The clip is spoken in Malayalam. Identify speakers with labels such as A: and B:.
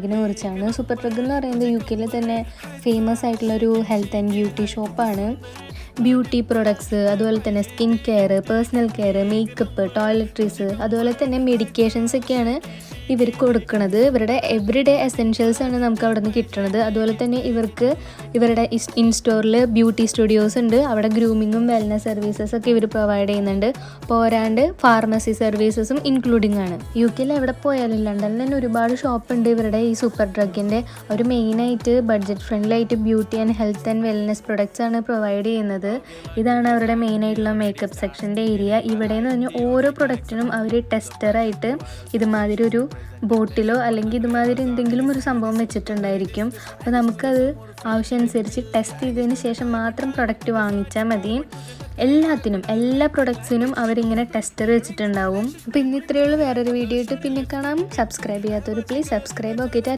A: ഇതിനെക്കുറിച്ചാണ്. സൂപ്പർ ഡ്രഗ് എന്ന് പറയുന്നത് യുകെയിലെ തന്നെ ഫേമസ് ആയിട്ടുള്ളൊരു ഹെൽത്ത് ആൻഡ് ബ്യൂട്ടി ഷോപ്പാണ്. ബ്യൂട്ടി പ്രൊഡക്ട്സ്, അതുപോലെ തന്നെ skin care, personal care, makeup, toiletries, അതുപോലെ തന്നെ മെഡിക്കേഷൻസ് ഒക്കെയാണ് ഇവർ കൊടുക്കുന്നത്. ഇവരുടെ എവറിഡേ എസെൻഷ്യൽസ് ആണ് നമുക്ക് അവിടെ നിന്ന് കിട്ടുന്നത്. അതുപോലെ തന്നെ ഇവരുടെ ഇൻസ്റ്റോറിൽ ബ്യൂട്ടി സ്റ്റുഡിയോസ് ഉണ്ട്. അവിടെ ഗ്രൂമിങ്ങും വെൽനസ് സർവീസസ് ഒക്കെ ഇവർ പ്രൊവൈഡ് ചെയ്യുന്നുണ്ട്. പോരാണ്ട് ഫാർമസി സർവീസസും ഇൻക്ലൂഡിങ് ആണ്. യുകെയിൽ എവിടെ പോയാലും ലണ്ടനിൽ തന്നെ ഒരുപാട് ഷോപ്പ് ഉണ്ട് ഇവരുടെ ഈ സൂപ്പർ ഡ്രഗിൻ്റെ. ഒരു മെയിനായിട്ട് ബഡ്ജറ്റ് ഫ്രണ്ട്ലി ആയിട്ട് beauty and health and wellness products ആണ് പ്രൊവൈഡ് ചെയ്യുന്നത്. ഇതാണ് അവരുടെ മെയിനായിട്ടുള്ള മേക്കപ്പ് സെക്ഷൻ്റെ ഏരിയ. ഇവിടെ എന്ന് പറഞ്ഞാൽ ഓരോ പ്രൊഡക്റ്റിനും അവർ ടെസ്റ്ററായിട്ട് ഇതുമാതിരി ഒരു ബോട്ടിലോ അല്ലെങ്കിൽ ഇതുമാതിരി എന്തെങ്കിലും ഒരു സംഭവം വെച്ചിട്ടുണ്ടായിരിക്കും. അപ്പോൾ നമുക്കത് ആവശ്യമനുസരിച്ച് ടെസ്റ്റ് ചെയ്തതിന് ശേഷം മാത്രം പ്രൊഡക്റ്റ് വാങ്ങിച്ചാൽ മതി. എല്ലാ പ്രൊഡക്ട്സിനും അവരിങ്ങനെ ടെസ്റ്റർ വെച്ചിട്ടുണ്ടാവും. അപ്പോൾ ഇന്ന് ഇത്രയേ ഉള്ളൂ. വേറൊരു വീഡിയോ ആയിട്ട് പിന്നെ കാണാം. സബ്സ്ക്രൈബ് ചെയ്യാത്തവർ പ്ലീസ് സബ്സ്ക്രൈബ്. ഓക്കെ.